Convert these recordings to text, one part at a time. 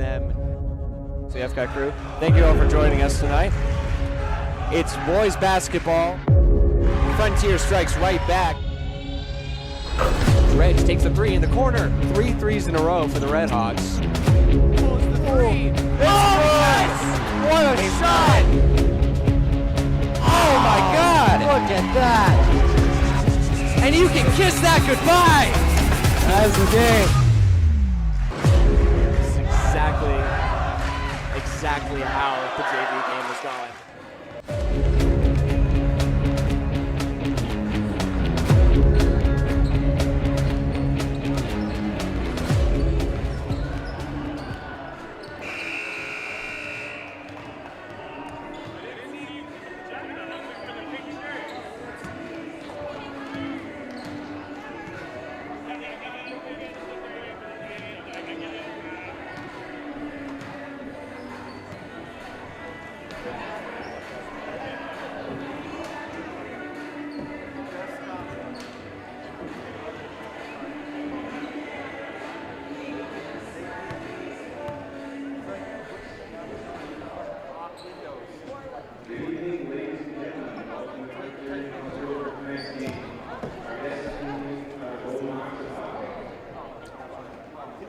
them. CFCAT crew, thank you all for joining us tonight. It's boys basketball. Frontier strikes right back. Reg takes a three in the corner. 3 threes in a row for the Red Hawks. Pulls the three. Yes! What a shot! Oh my God! Look at that! And you can kiss that goodbye! That's the game. This is exactly how the JV game was going.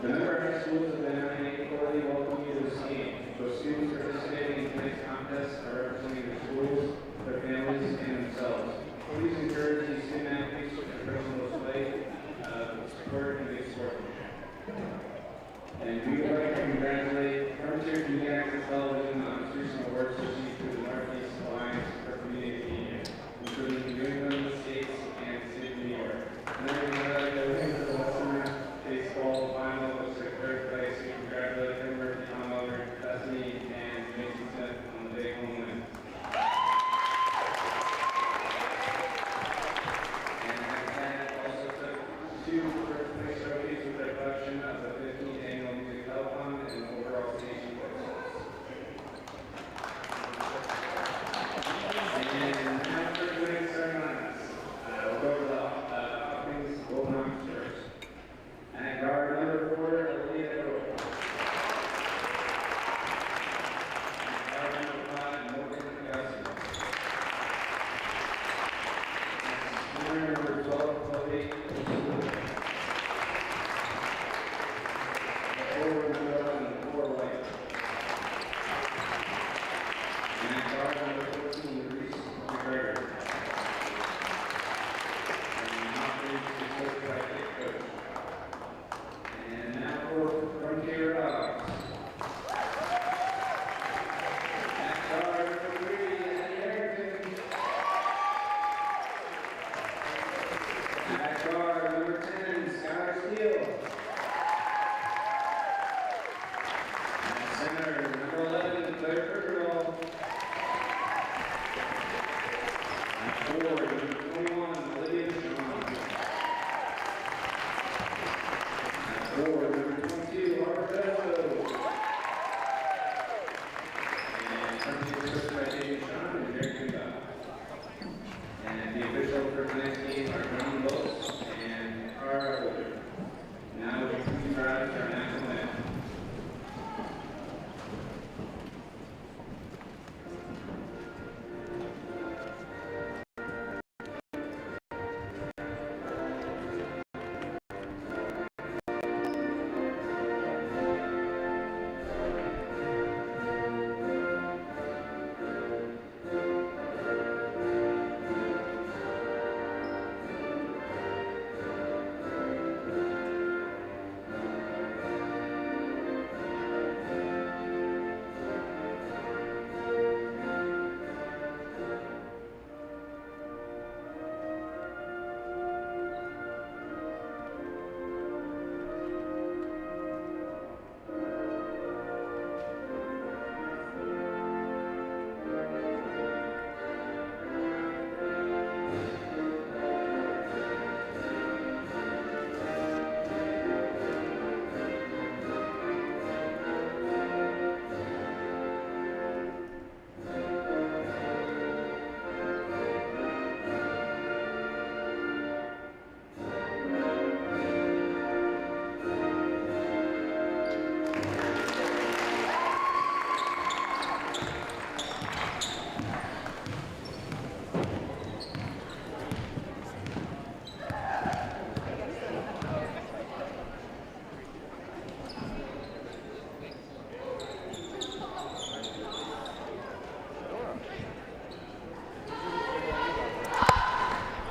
The member schools of the nominated equally welcome you to this game. Those students participating in tonight's contest are representing their schools, their families, and themselves. Please encourage these student athletes with their personal display, support, and big support. And we would like to congratulate Frontier Community Access Television on its recent awards received through the Northeast Alliance for Community Media, including New England, States, and the State of New York. And then we would like to thank the Western baseball final was took third place. We congratulate Denver, Tom Elder, Bethany, and Mason Smith on the big home win. And that also took 2 first place trophies with their collection of the 15th annual music telethon and overall station voices.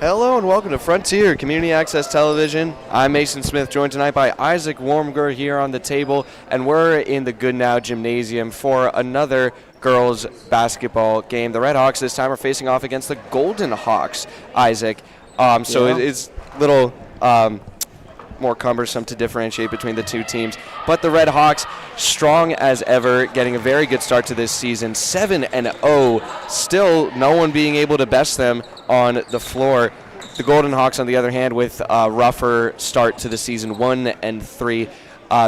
Hello and welcome to Frontier Community Access Television. I'm Mason Smith, joined tonight by Isaac Wormger here on the table, and we're in the Goodnow Gymnasium for another girls basketball game. The Red Hawks this time are facing off against the Golden Hawks, Isaac. It's a little more cumbersome to differentiate between the two teams. But the Red Hawks, strong as ever, getting a very good start to this season, 7-0, still no one being able to best them on the floor. The Golden Hawks, on the other hand, with a rougher start to the season, 1-3.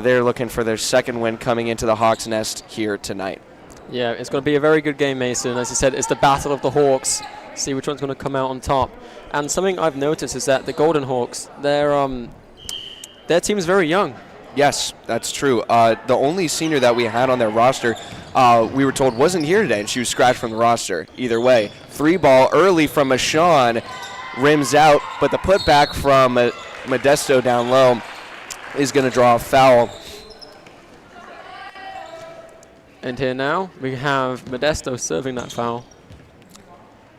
They're looking for their second win coming into the Hawks' nest here tonight. Yeah, it's going to be a very good game, Mason. As you said, it's the battle of the Hawks. See which one's going to come out on top. And something I've noticed is that the Golden Hawks, their team is very young. Yes, that's true. The only senior that we had on their roster, we were told wasn't here today, and she was scratched from the roster. Either way, 3-ball early from Mashawn, rims out, but the putback from Modesto down low is going to draw a foul. And here now, we have Modesto serving that foul,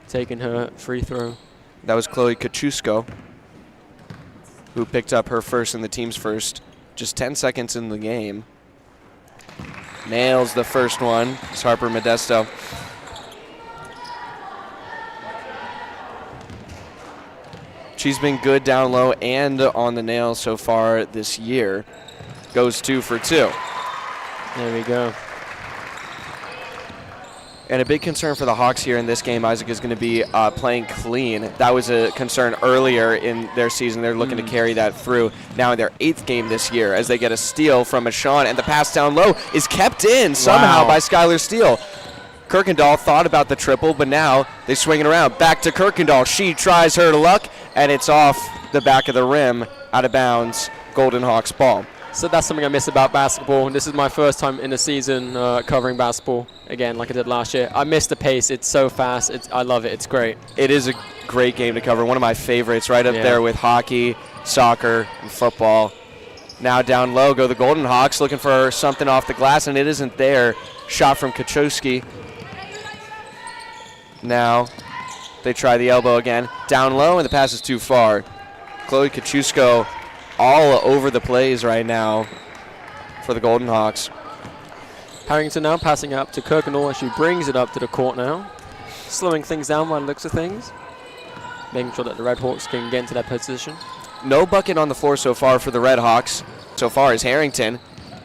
taking her free throw. That was Chloe Kachusko, who picked up her first and the team's first just 10 seconds in the game. Nails the first one. It's Harper Modesto. She's been good down low and on the nail so far this year. Goes 2 for 2. There we go. And a big concern for the Hawks here in this game, Isaac, is going to be playing clean. That was a concern earlier in their season. They're looking to carry that through now in their 8th game this year as they get a steal from Mashawn, and the pass down low is kept in somehow by Skylar Steele. Kirkendall thought about the triple, but now they swing it around. Back to Kirkendall. She tries her luck, and it's off the back of the rim, out of bounds, Golden Hawks ball. So that's something I miss about basketball. This is my first time in the season covering basketball, again, like I did last year. I miss the pace. It's so fast. I love it. It's great. It is a great game to cover. One of my favorites, right up there with hockey, soccer, and football. Now down low go the Golden Hawks, looking for something off the glass, and it isn't there. Shot from Kaczewski. Now they try the elbow again. Down low, and the pass is too far. Chloe Kaczewski all over the plays right now for the Golden Hawks. Harrington now passing up to Kirkendall as she brings it up to the court now. Slowing things down by the looks of things. Making sure that the Red Hawks can get into that position. No bucket on the floor so far for the Red Hawks. So far is Harrington.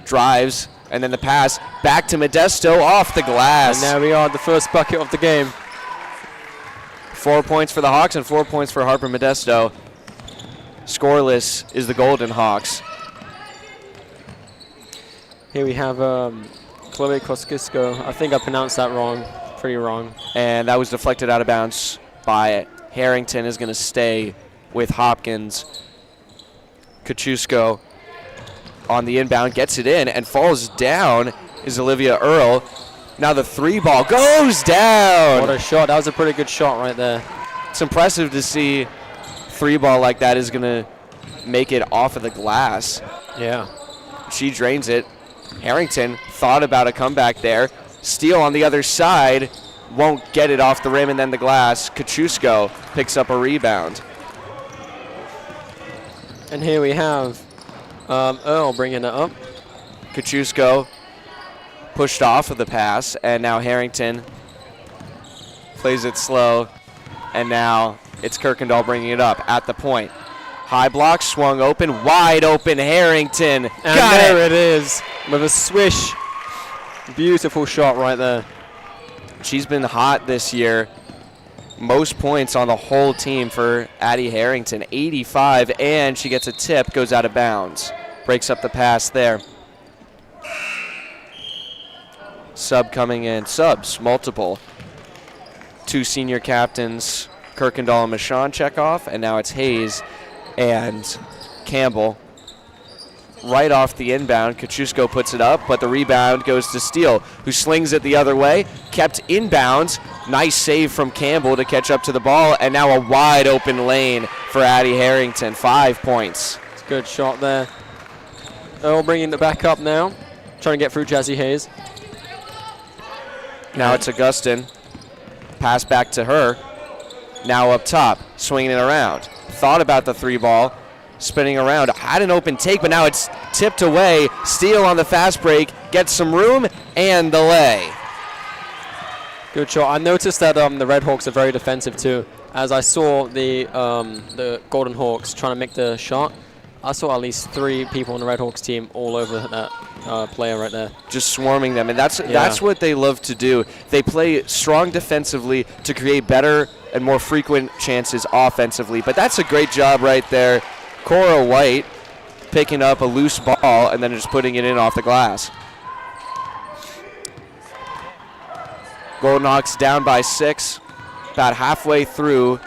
Drives, and then the pass back to Modesto off the glass. And there we are, the first bucket of the game. 4 points for the Hawks and 4 points for Harper Modesto. Scoreless is the Golden Hawks. Here we have Chloe Koskisko. I think I pronounced that wrong, pretty wrong. And that was deflected out of bounds by Harrington. Is going to stay with Hopkins. Kaczewski on the inbound, gets it in, and falls down is Olivia Earl. Now the 3-ball goes down. What a shot. That was a pretty good shot right there. It's impressive to see 3-ball like that is going to make it off of the glass. Yeah. She drains it. Harrington thought about a comeback there. Steele on the other side. Won't get it off the rim and then the glass. Kaczewski picks up a rebound. And here we have Earl bringing it up. Kaczewski pushed off of the pass, and now Harrington plays it slow, and now it's Kirkendall bringing it up at the point. High block, swung open, wide open Harrington. And there it is with a swish. Beautiful shot right there. She's been hot this year. Most points on the whole team for Addie Harrington, 85, and she gets a tip, goes out of bounds. Breaks up the pass there. Sub coming in, subs, multiple. 2 senior captains, Kirkendall and Mashawn check off, and now it's Hayes and Campbell. Right off the inbound, Kaczewski puts it up, but the rebound goes to Steele, who slings it the other way, kept inbounds. Nice save from Campbell to catch up to the ball, and now a wide open lane for Addie Harrington, 5 points. It's a good shot there. Earl bringing it back up now, trying to get through Jazzy Hayes. Now it's Augustin. Pass back to her. Now up top, swinging it around. Thought about the 3 ball, spinning around. Had an open take, but now it's tipped away. Steele on the fast break, gets some room, and the lay. Good shot. I noticed that the Red Hawks are very defensive too. As I saw the Golden Hawks trying to make the shot, I saw at least 3 people on the Red Hawks team all over that player right there. Just swarming them, and that's what they love to do. They play strong defensively to create better and more frequent chances offensively. But that's a great job right there. Cora White picking up a loose ball and then just putting it in off the glass. Golden Hawks down by 6, about halfway through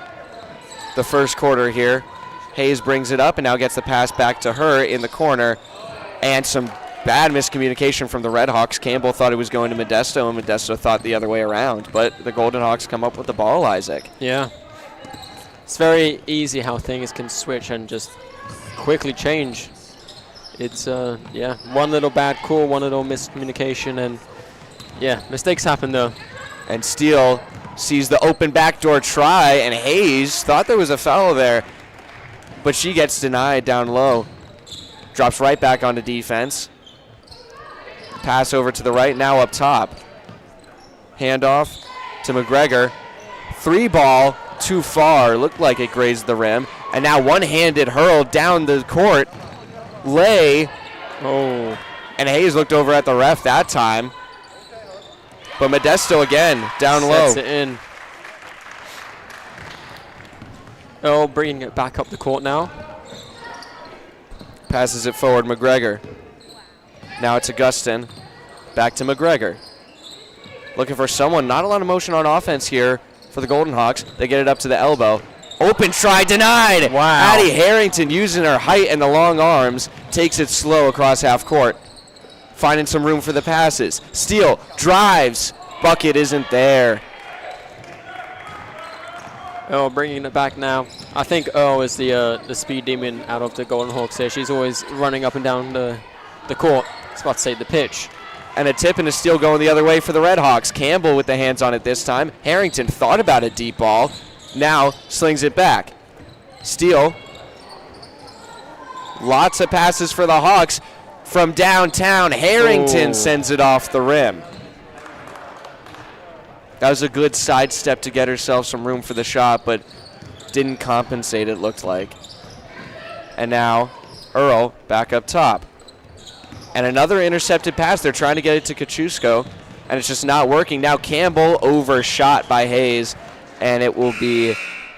the first quarter here. Hayes brings it up and now gets the pass back to her in the corner. And some bad miscommunication from the Red Hawks. Campbell thought it was going to Modesto, and Modesto thought the other way around. But the Golden Hawks come up with the ball, Isaac. Yeah. It's very easy how things can switch and just quickly change. It's, one little bad call, one little miscommunication, and, mistakes happen, though. And Steele sees the open backdoor try, and Hayes thought there was a foul there. But she gets denied down low. Drops right back onto defense. Pass over to the right, now up top. Handoff to McGregor. 3 ball, too far. Looked like it grazed the rim. And now one-handed hurl down the court. Lay. Oh. And Hayes looked over at the ref that time. But Modesto again, down low. Sets it in. Oh, bringing it back up the court now. Passes it forward, McGregor. Now it's Augustin. Back to McGregor. Looking for someone. Not a lot of motion on offense here for the Golden Hawks. They get it up to the elbow. Open try denied. Wow. Addie Harrington, using her height and the long arms, takes it slow across half court. Finding some room for the passes. Steele drives. Bucket isn't there. Oh, bringing it back now. I think Earl is the speed demon out of the Golden Hawks here. She's always running up and down the court. I was about to say the pitch. And a tip and a steal going the other way for the Red Hawks. Campbell with the hands on it this time. Harrington thought about a deep ball. Now slings it back. Steele. Lots of passes for the Hawks from downtown. Harrington sends it off the rim. That was a good sidestep to get herself some room for the shot, but didn't compensate, it looked like. And now Earl back up top. And another intercepted pass. They're trying to get it to Kachusko, and it's just not working. Now Campbell overshot by Hayes, and it will be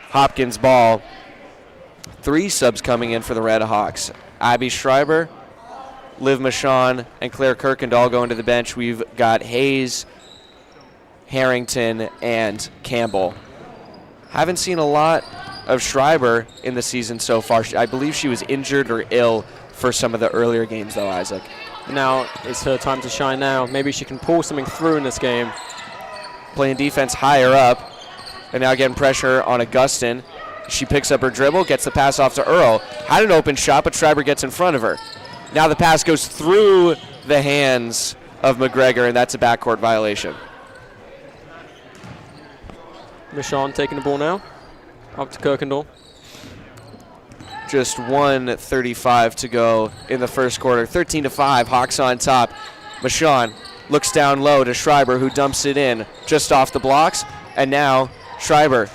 Hopkins' ball. 3 subs coming in for the Red Hawks. Abby Schreiber, Liv Michon, and Claire Kirkendall going to the bench. We've got Hayes, Harrington, and Campbell. Haven't seen a lot of Schreiber in the season so far. I believe she was injured or ill for some of the earlier games, though, Isaac. Now it's her time to shine now. Maybe she can pull something through in this game. Playing defense higher up, and now getting pressure on Augustin. She picks up her dribble, gets the pass off to Earl. Had an open shot, but Schreiber gets in front of her. Now the pass goes through the hands of McGregor, and that's a backcourt violation. Michon taking the ball now. Up to Kirkendall. Just 1:35 to go in the first quarter. 13-5, Hawks on top. Michon looks down low to Schreiber, who dumps it in just off the blocks. And now Schreiber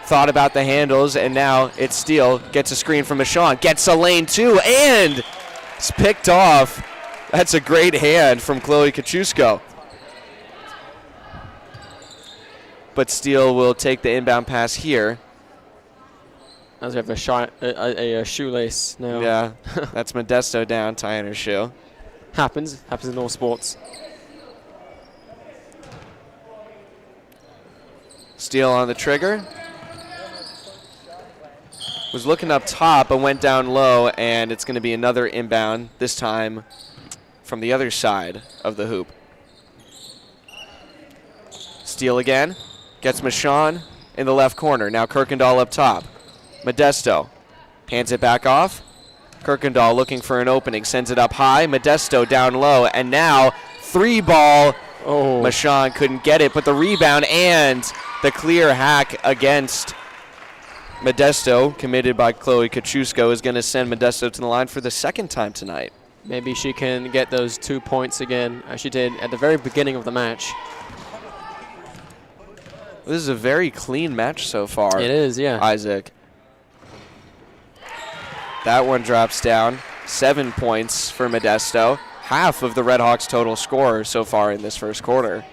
thought about the handles, and now it's Steele. Gets a screen from Michon. Gets a lane, too, and it's picked off. That's a great hand from Chloe Kachusko. But Steele will take the inbound pass here. As we have a shoelace now. Yeah, that's Modesto down, tying her shoe. Happens in all sports. Steele on the trigger. Was looking up top but went down low, and it's going to be another inbound, this time from the other side of the hoop. Steele again. Gets Michon in the left corner. Now Kirkendall up top. Modesto hands it back off. Kirkendall looking for an opening. Sends it up high. Modesto down low. And now 3 ball. Oh. Michon couldn't get it, but the rebound, and the clear hack against Modesto, committed by Chloe Kachusko, is going to send Modesto to the line for the second time tonight. Maybe she can get those 2 points again, as she did at the very beginning of the match. This is a very clean match so far. It is, yeah. Isaac. That one drops down. 7 points for Modesto. Half of the Redhawks' total score so far in this first quarter.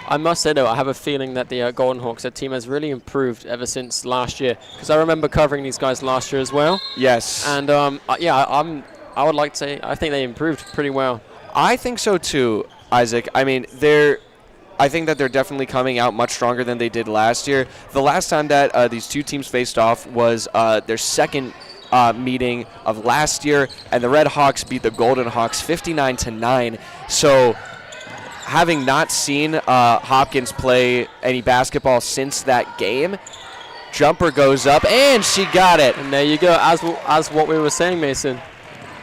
I must say, though, I have a feeling that the Golden Hawks, their team has really improved ever since last year. Because I remember covering these guys last year as well. Yes. And, I would like to say I think they improved pretty well. I think so, too, Isaac. I mean, I think that they're definitely coming out much stronger than they did last year. The last time that these two teams faced off was their second meeting of last year, and the Red Hawks beat the Golden Hawks 59-9. So, having not seen Hopkins play any basketball since that game, jumper goes up, and she got it. And there you go, as what we were saying, Mason.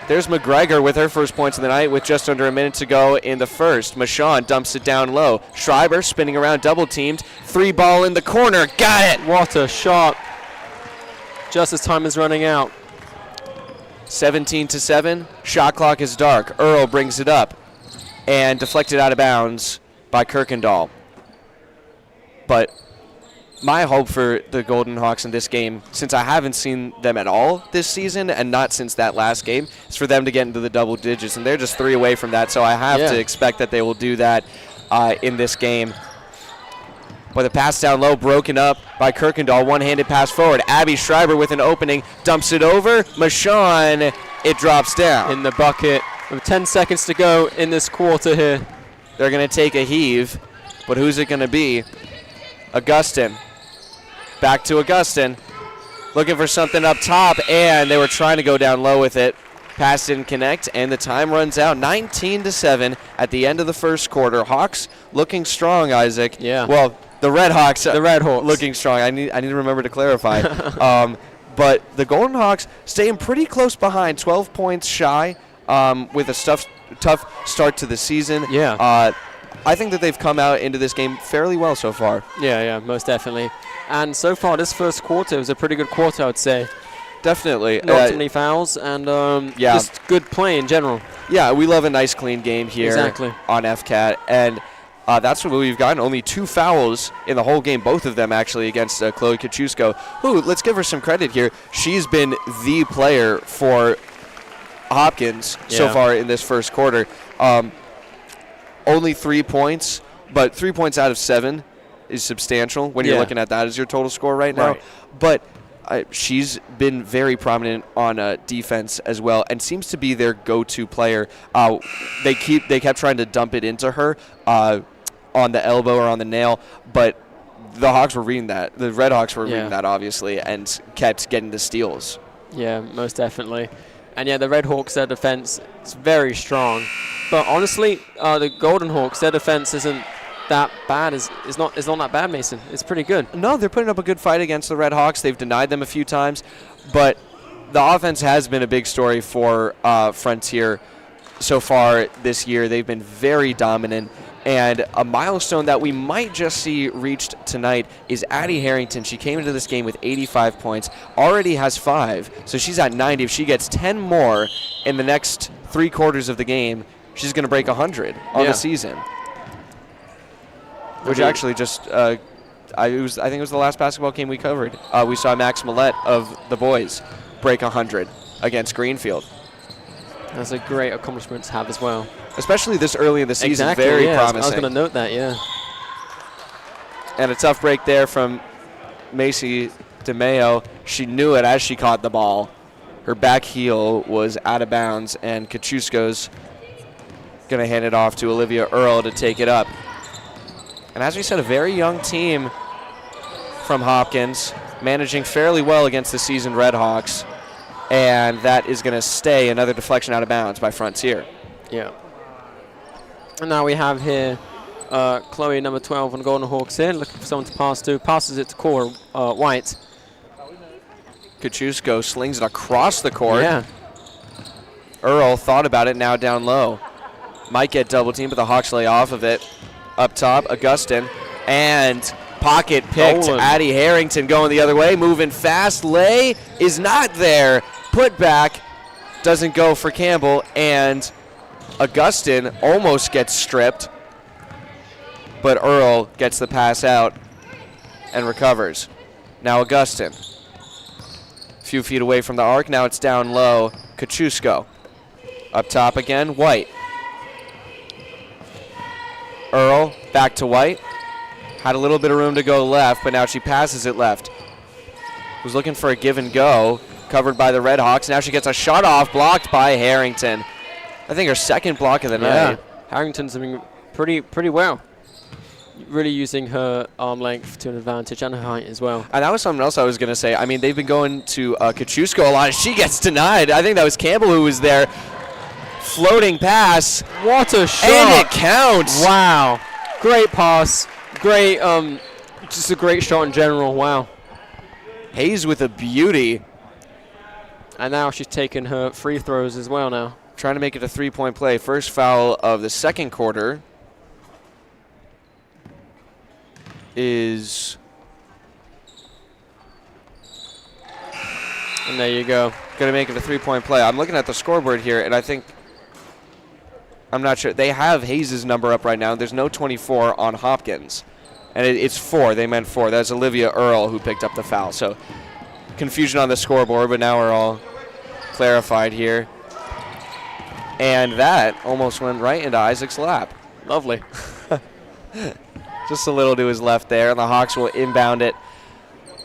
There's McGregor with her first points of the night with just under a minute to go in the first. Michon dumps it down low. Schreiber spinning around, double teamed. 3 ball in the corner. Got it. What a shot. Just as time is running out. 17-7. Shot clock is dark. Earl brings it up and deflected out of bounds by Kirkendall. But my hope for the Golden Hawks in this game, since I haven't seen them at all this season and not since that last game, is for them to get into the double digits, and they're just 3 away from that, so I have to expect that they will do that in this game. But the pass down low broken up by Kirkendall, one-handed pass forward. Abby Schreiber with an opening, dumps it over. Michon, it drops down. In the bucket with 10 seconds to go in this quarter here. They're going to take a heave, but who's it going to be? Augustin. Back to Augustin, looking for something up top, and they were trying to go down low with it. Pass didn't connect, and the time runs out. 19-7 at the end of the first quarter. Hawks looking strong, Isaac. Yeah. Well, the Red Hawks. The Red Hawks looking strong. I need to remember to clarify. But the Golden Hawks staying pretty close behind, 12 points shy, with a tough start to the season. Yeah. I think that they've come out into this game fairly well so far. Yeah, most definitely. And so far, this first quarter was a pretty good quarter, I would say. Definitely. Not too many fouls, and just good play in general. Yeah, we love a nice, clean game here on FCAT. And that's what we've gotten. Only 2 fouls in the whole game, both of them actually against Chloe Kachusko, who, let's give her some credit here. She's been the player for Hopkins so far in this first quarter. Only 3 points, but 3 points out of 7 is substantial when you're looking at that as your total score right now. But she's been very prominent on defense as well, and seems to be their go-to player. They kept trying to dump it into her on the elbow or on the nail, but the Hawks were reading that. The Red Hawks were reading that, obviously, and kept getting the steals. Yeah, most definitely. And the Red Hawks, their defense is very strong. But honestly, the Golden Hawks, their defense isn't that bad. It's not that bad, Mason. It's pretty good. No, they're putting up a good fight against the Red Hawks. They've denied them a few times, but the offense has been a big story for Frontier so far this year. They've been very dominant. And a milestone that we might just see reached tonight is Addie Harrington. She came into this game with 85 points, already has 5, so she's at 90. If she gets 10 more in the next 3 quarters of the game, she's going to break 100 on the season. Which actually just, I think it was the last basketball game we covered. We saw Max Millette of the boys break 100 against Greenfield. That's a great accomplishment to have as well. Especially this early in the season, very promising. I was going to note that, And a tough break there from Macy DeMeo. She knew it as she caught the ball. Her back heel was out of bounds, and Kachusko's going to hand it off to Olivia Earl to take it up. And as we said, a very young team from Hopkins, managing fairly well against the seasoned Red Hawks. And that is going to stay. Another deflection out of bounds by Frontier. Yeah. And now we have here Chloe, number 12, on Golden Hawks here, looking for someone to pass to. Passes it to Cora White. Kachusko slings it across the court. Yeah. Earl thought about it, now down low. Might get double teamed, but the Hawks lay off of it. Up top, Augustin. And Pocket picked. Stolen. Addie Harrington going the other way, moving fast. Lay is not there. Put back doesn't go for Campbell, and Augustin almost gets stripped, but Earl gets the pass out and recovers. Now Augustin. A few feet away from the arc. Now it's down low. Kachusko. Up top again. White. Earl back to White. Had a little bit of room to go left, but now she passes it left. Was looking for a give and go. Covered by the Red Hawks. Now she gets a shot off, blocked by Harrington. I think her second block of the night. Harrington's doing pretty well. Really using her arm length to an advantage and her height as well. And that was something else I was going to say. I mean, they've been going to Kachusko a lot. She gets denied. I think that was Campbell who was there. Floating pass. What a shot. And it counts. Wow. Great pass. Great, just a great shot in general. Wow. Hayes with a beauty. And now she's taken her free throws as well now. Trying to make it a three-point play. First foul of the second quarter is... And there you go. Going to make it a three-point play. I'm looking at the scoreboard here, and I think... I'm not sure. They have Hayes' number up right now. There's no 24 on Hopkins. And it's 4. They meant 4. That's Olivia Earl who picked up the foul. So confusion on the scoreboard, but now we're all clarified here. And that almost went right into Isaac's lap. Lovely. Just a little to his left there, and the Hawks will inbound it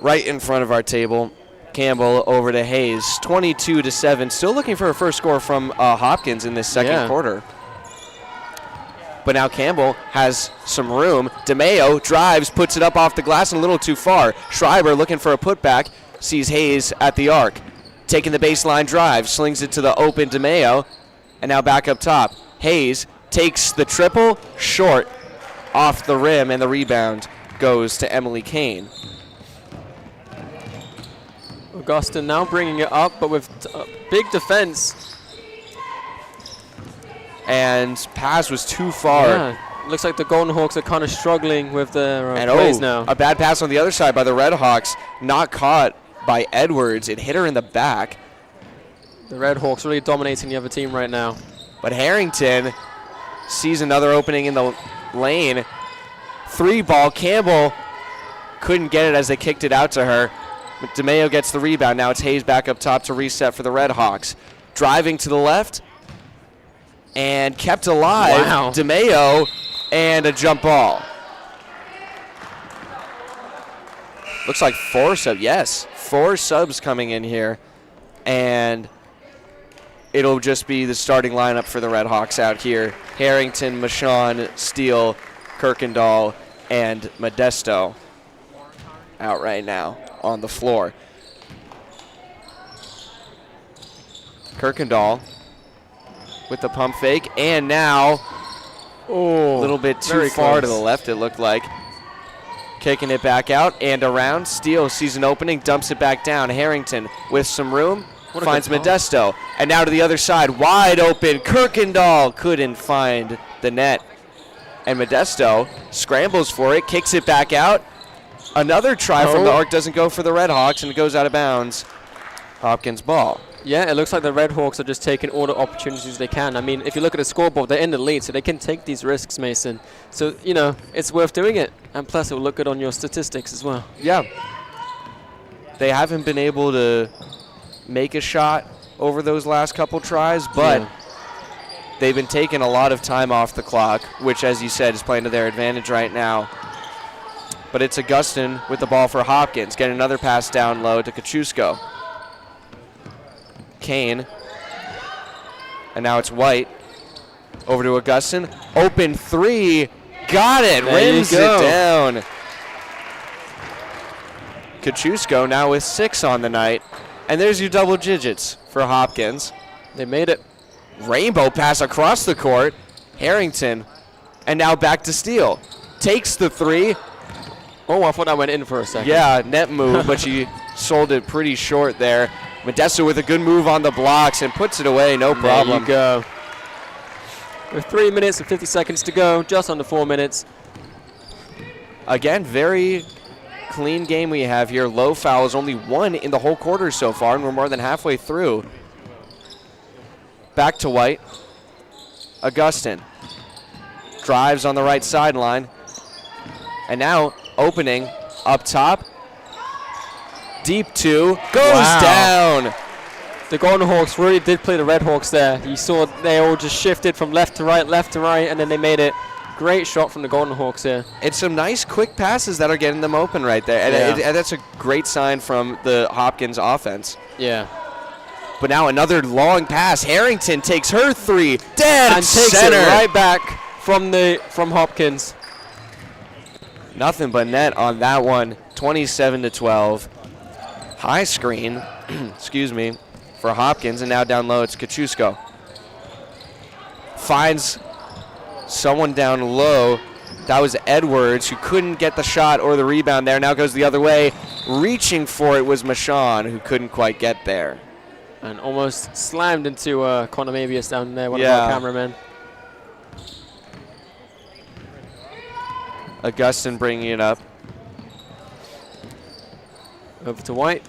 right in front of our table. Campbell over to Hayes, 22-7. Still looking for a first score from Hopkins in this second quarter. But now Campbell has some room. DeMeo drives, puts it up off the glass and a little too far. Schreiber looking for a putback, sees Hayes at the arc. Taking the baseline drive, slings it to the open DeMeo, and now back up top. Hayes takes the triple, short, off the rim, and the rebound goes to Emily Kane. Augustin now bringing it up, but with big defense. And pass was too far. Yeah. Looks like the Golden Hawks are kind of struggling with their plays now. A bad pass on the other side by the Red Hawks. Not caught by Edwards. It hit her in the back. The Red Hawks really dominating the other team right now. But Harrington sees another opening in the lane. 3-ball. Campbell couldn't get it as they kicked it out to her. But DeMeo gets the rebound. Now it's Hayes back up top to reset for the Red Hawks. Driving to the left. And kept alive. Wow. DeMeo and a jump ball. Looks like 4 subs. Yes, 4 subs coming in here. And it'll just be the starting lineup for the Red Hawks out here. Harrington, Michon, Steele, Kirkendall, and Modesto out right now on the floor. Kirkendall with the pump fake, and now a little bit too far to the left, it looked like. Kicking it back out and around. Steele sees an opening, dumps it back down. Harrington with some room, finds Modesto. And now to the other side, wide open. Kirkendall couldn't find the net. And Modesto scrambles for it, kicks it back out. Another try from the arc doesn't go for the Red Hawks, and it goes out of bounds. Hopkins ball. Yeah, it looks like the Red Hawks are just taking all the opportunities they can. I mean, if you look at the scoreboard, they're in the lead, so they can take these risks, Mason. So, you know, it's worth doing it. And plus, it will look good on your statistics as well. Yeah. They haven't been able to make a shot over those last couple tries, but they've been taking a lot of time off the clock, which, as you said, is playing to their advantage right now. But it's Augustin with the ball for Hopkins. Getting another pass down low to Kachusko. Kane. And now it's White. Over to Augustin. Open 3. Got it. Rims it down. Kachusko now with 6 on the night. And there's your double digits for Hopkins. They made it. Rainbow pass across the court. Harrington. And now back to Steele. Takes the 3. Oh, I thought that went in for a second. Yeah, net move, but she sold it pretty short there. Modesto with a good move on the blocks and puts it away, no problem. There you go. With 3 minutes and 50 seconds to go, just under 4 minutes. Again, very clean game we have here. Low fouls, only 1 in the whole quarter so far, and we're more than halfway through. Back to White. Augustin drives on the right sideline. And now opening up top. Deep 2, goes down. The Golden Hawks really did play the Red Hawks there. You saw they all just shifted from left to right, and then they made it. Great shot from the Golden Hawks here. It's some nice quick passes that are getting them open right there. And that's a great sign from the Hopkins offense. Yeah. But now another long pass. Harrington takes her 3. Dead and takes center. it right back from Hopkins. Nothing but net on that one. 27-12. High screen, excuse me, for Hopkins, and now down low it's Kachusko. Finds someone down low. That was Edwards, who couldn't get the shot or the rebound there. Now goes the other way. Reaching for it was Mashawn, who couldn't quite get there. And almost slammed into Connor Mabius down there, one of our cameramen. Augustin bringing it up. Over to White.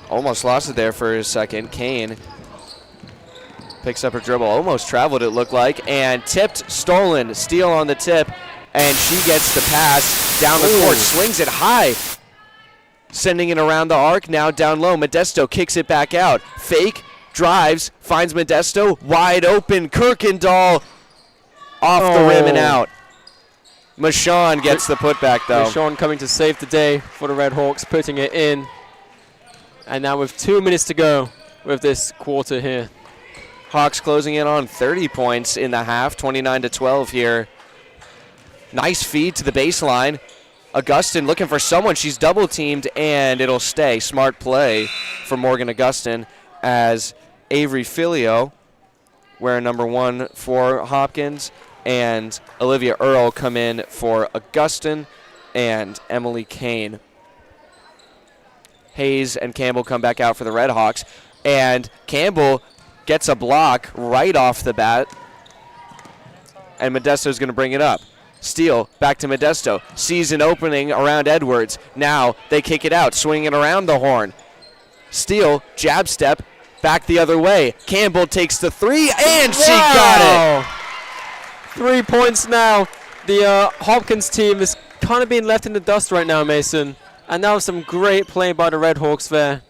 Almost lost it there for a second. Kane picks up her dribble. Almost traveled, it looked like. And tipped, stolen. Steal on the tip. And she gets the pass down the court. Slings it high. Sending it around the arc. Now down low. Modesto kicks it back out. Fake. Drives. Finds Modesto. Wide open. Kirkendall off the rim and out. Mashawn gets the putback, though. Mashawn coming to save the day for the Red Hawks, putting it in. And now with 2 minutes to go with this quarter here. Hawks closing in on 30 points in the half, 29-12 here. Nice feed to the baseline. Augustin looking for someone. She's double teamed, and it'll stay. Smart play for Morgan Augustin as Avery Filio, wearing number 1 for Hopkins, and Olivia Earle come in for Augustin and Emily Kane. Hayes and Campbell come back out for the Red Hawks, and Campbell gets a block right off the bat, and Modesto's going to bring it up. Steele back to Modesto. Sees an opening around Edwards. Now they kick it out, swinging it around the horn. Steele, jab step, back the other way. Campbell takes the 3, and she got it! 3 points now. The Hopkins team is kind of being left in the dust right now, Mason. And that was some great play by the Red Hawks there.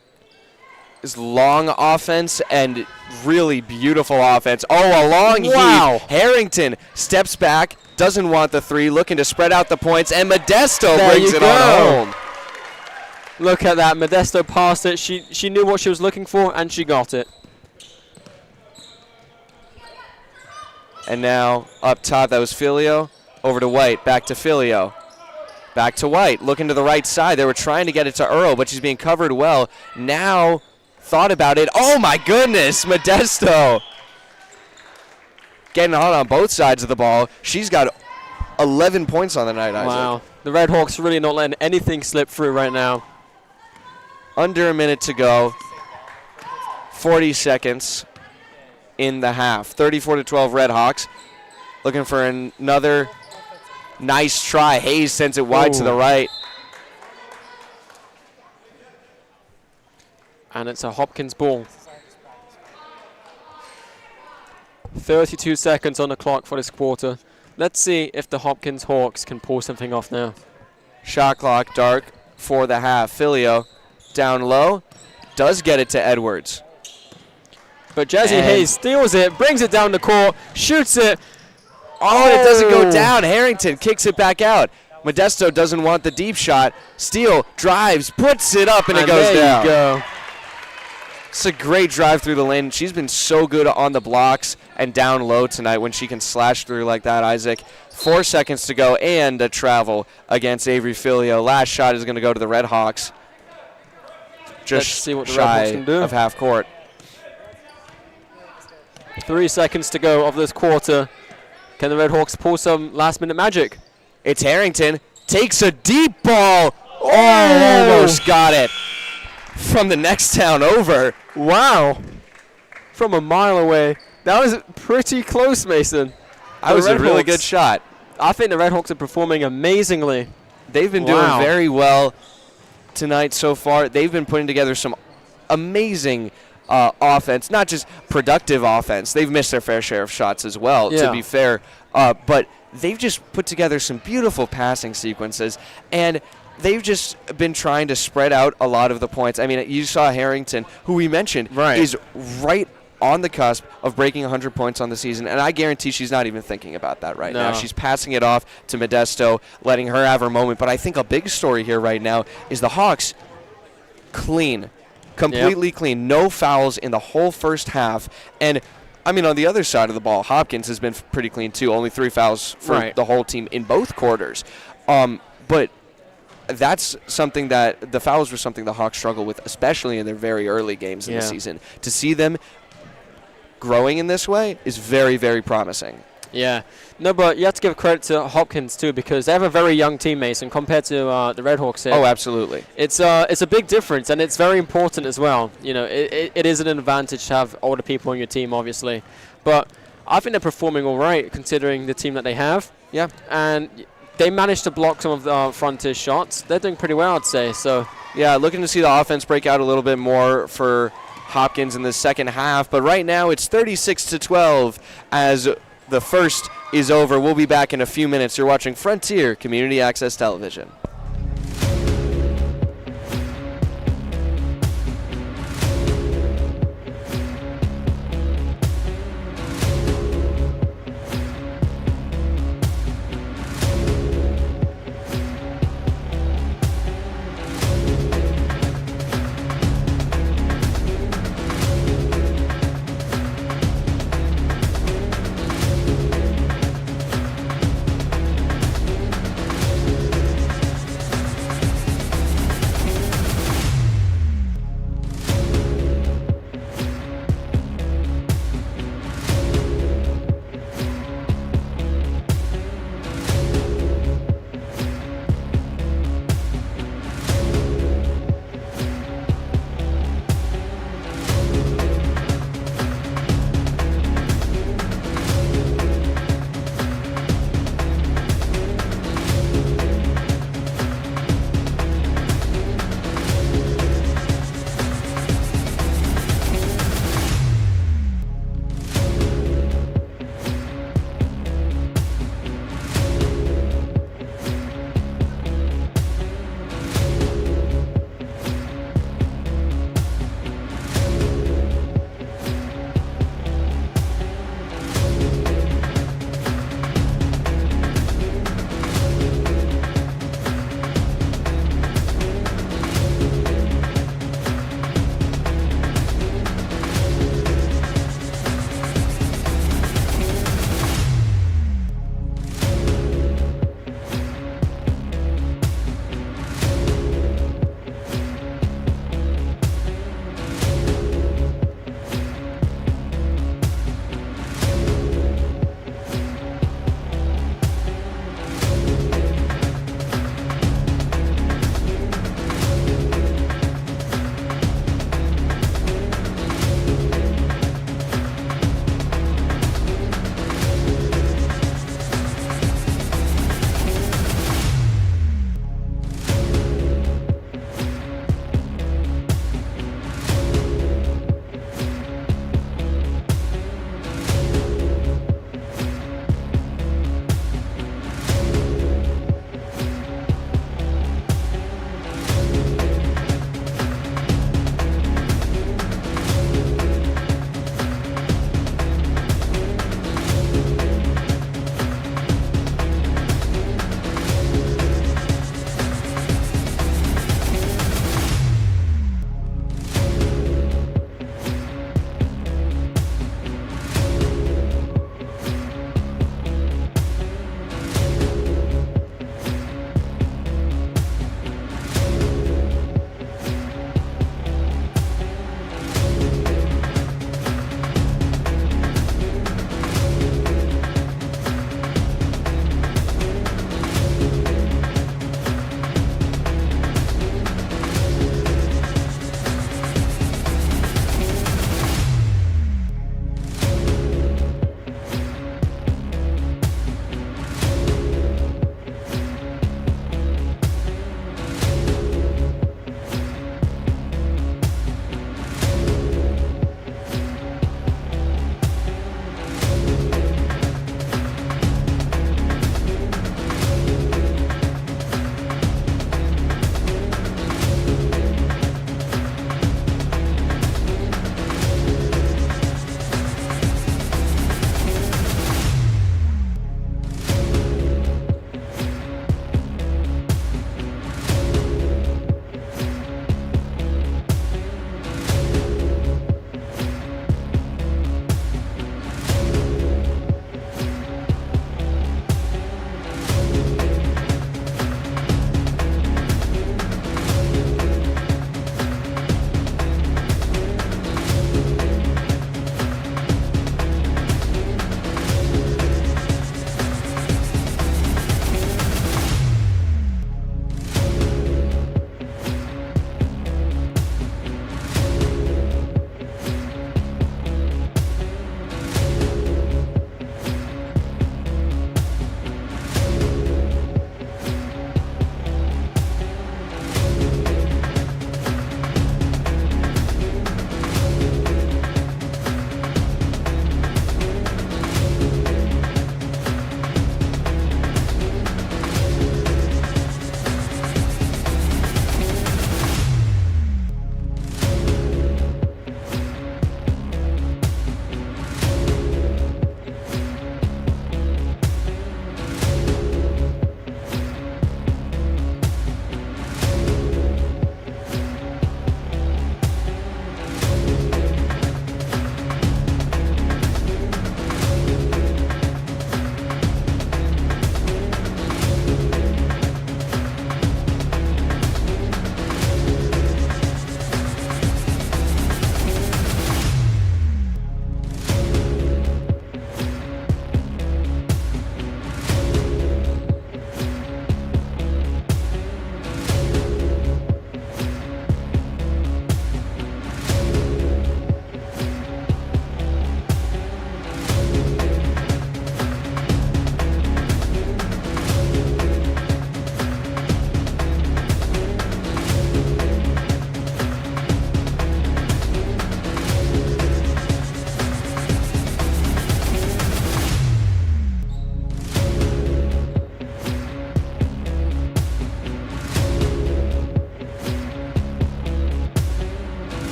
This long offense and really beautiful offense. Oh, a long heave. Harrington steps back, doesn't want the 3, looking to spread out the points, and Modesto brings it on home. Look at that. Modesto passed it. She knew what she was looking for, and she got it. And now up top, that was Filio. Over to White, back to Filio. Back to White, looking to the right side. They were trying to get it to Earl, but she's being covered well. Now thought about it. Oh, my goodness, Modesto. Getting hot on both sides of the ball. She's got 11 points on the night, Isaac. Wow. The Red Hawks really not letting anything slip through right now. Under a minute to go. 40 seconds in the half. 34-12 Red Hawks. Looking for another nice try. Hayes sends it wide to the right. And it's a Hopkins ball. 32 seconds on the clock for this quarter. Let's see if the Hopkins Hawks can pull something off now. Shot clock dark for the half. Filio down low. Does get it to Edwards. But Jazzy Hayes steals it, brings it down the court, shoots it. Oh, it doesn't go down. Harrington kicks it back out. Modesto doesn't want the deep shot. Steele drives, puts it up, and it goes down. There you go. It's a great drive through the lane. She's been so good on the blocks and down low tonight when she can slash through like that, Isaac. 4 seconds to go and a travel against Avery Filio. Last shot is going to go to the Red Hawks. Just Let's see what the shy Red Hawks can do. of half court. 3 seconds to go of this quarter. Can the Red Hawks pull some last-minute magic? It's Harrington. Takes a deep ball. Oh, almost got it. From the next town over. Wow. From a mile away. That was pretty close, Mason. That was a really good shot. I think the Red Hawks are performing amazingly. They've been Wow. doing very well tonight so far. They've been putting together some amazing offense, not just productive offense. They've missed their fair share of shots as well, to Yeah. be fair. But they've just put together some beautiful passing sequences, and they've just been trying to spread out a lot of the points. I mean, you saw Harrington, who we mentioned, Right. is right on the cusp of breaking 100 points on the season, and I guarantee she's not even thinking about that right now. No. She's passing it off to Modesto, letting her have her moment. But I think a big story here right now is the Hawks clean, completely clean, no fouls in the whole first half. And I mean, on the other side of the ball, Hopkins has been pretty clean too. Only 3 fouls for Right. the whole team in both quarters. But that's something that the fouls were something the Hawks struggle with, especially in their very early games in the Yeah. season. To see them growing in this way is very, very promising. Yeah. No, but you have to give credit to Hopkins too, because they have a very young team, Mason, compared to the Redhawks here. Oh, absolutely. It's a big difference, and it's very important as well. You know, it is an advantage to have older people on your team, obviously. But I think they're performing all right, considering the team that they have. Yeah. And they managed to block some of the Frontier shots. They're doing pretty well, I'd say. So Yeah, looking to see the offense break out a little bit more for Hopkins in the second half. But right now it's 36-12 as the first is over. We'll be back in a few minutes. You're watching Frontier Community Access Television.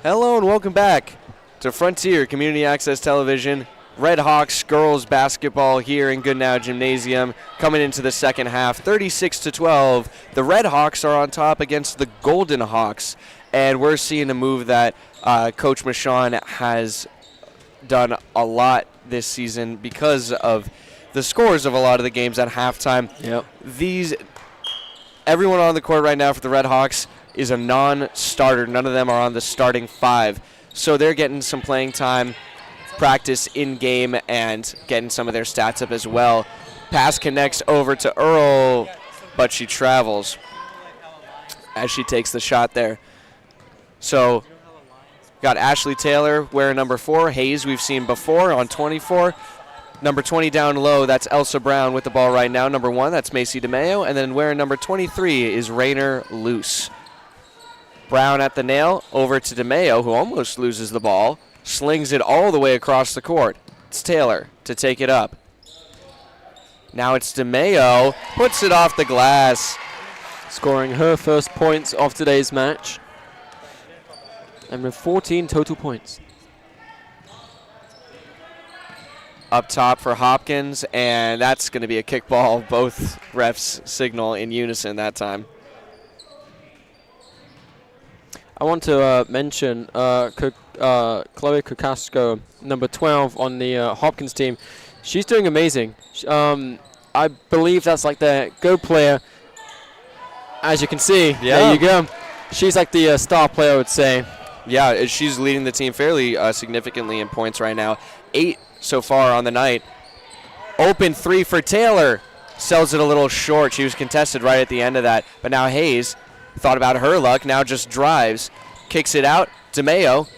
Hello and welcome back to Frontier Community Access Television. Red Hawks girls basketball here in Goodnow Gymnasium coming into the second half, 36-12. The Red Hawks are on top against the Golden Hawks, and we're seeing a move that Coach Michon has done a lot this season because of the scores of a lot of the games at halftime. Yep. Everyone on the court right now for the Red Hawks is a non-starter. None of them are on the starting five. So they're getting some playing time, practice in-game, and getting some of their stats up as well. Pass connects over to Earl, but she travels as she takes the shot there. So got Ashley Taylor wearing number 4. Hayes we've seen before on 24. Number 20 down low, that's Elsa Brown with the ball right now. Number 1, that's Macy DeMeo. And then wearing number 23 is Rainer Luce. Brown at the nail, over to DeMeo, who almost loses the ball. Slings it all the way across the court. It's Taylor to take it up. Now it's DeMeo, puts it off the glass. Scoring her first points of today's match. And with 14 total points. Up top for Hopkins, and that's going to be a kickball. Both refs signal in unison that time. I want to mention Chloe Kukasco, number 12 on the Hopkins team. She's doing amazing. I believe that's like their go player. As you can see, there you go. She's like the star player, I would say. Yeah, she's leading the team fairly significantly in points right now. 8 so far on the night. Open 3 for Taylor. Sells it a little short. She was contested right at the end of that. But now Hayes thought about her luck, now just drives. Kicks it out. DeMeo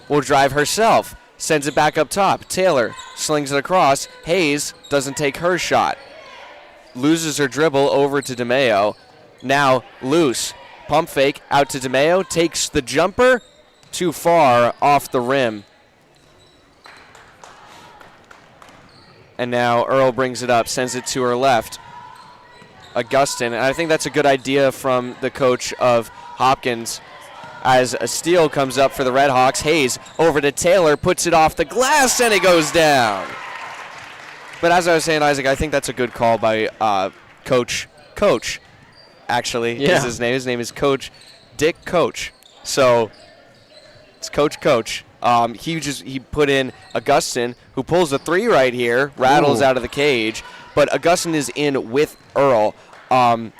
will drive herself. Sends it back up top. Taylor slings it across. Hayes doesn't take her shot. Loses her dribble over to DeMeo. Now loose. Pump fake out to DeMeo. Takes the jumper. Too far off the rim. And now Earl brings it up, sends it to her left. Augustin, and I think that's a good idea from the coach of Hopkins as a steal comes up for the Red Hawks. Hayes over to Taylor, puts it off the glass, and it goes down. But as I was saying, Isaac, I think that's a good call by Coach, actually, is his name. His name is Coach Dick Coach. So it's Coach. He put in Augustin, who pulls a 3 right here, rattles out of the cage. But Augustin is in with Earl. And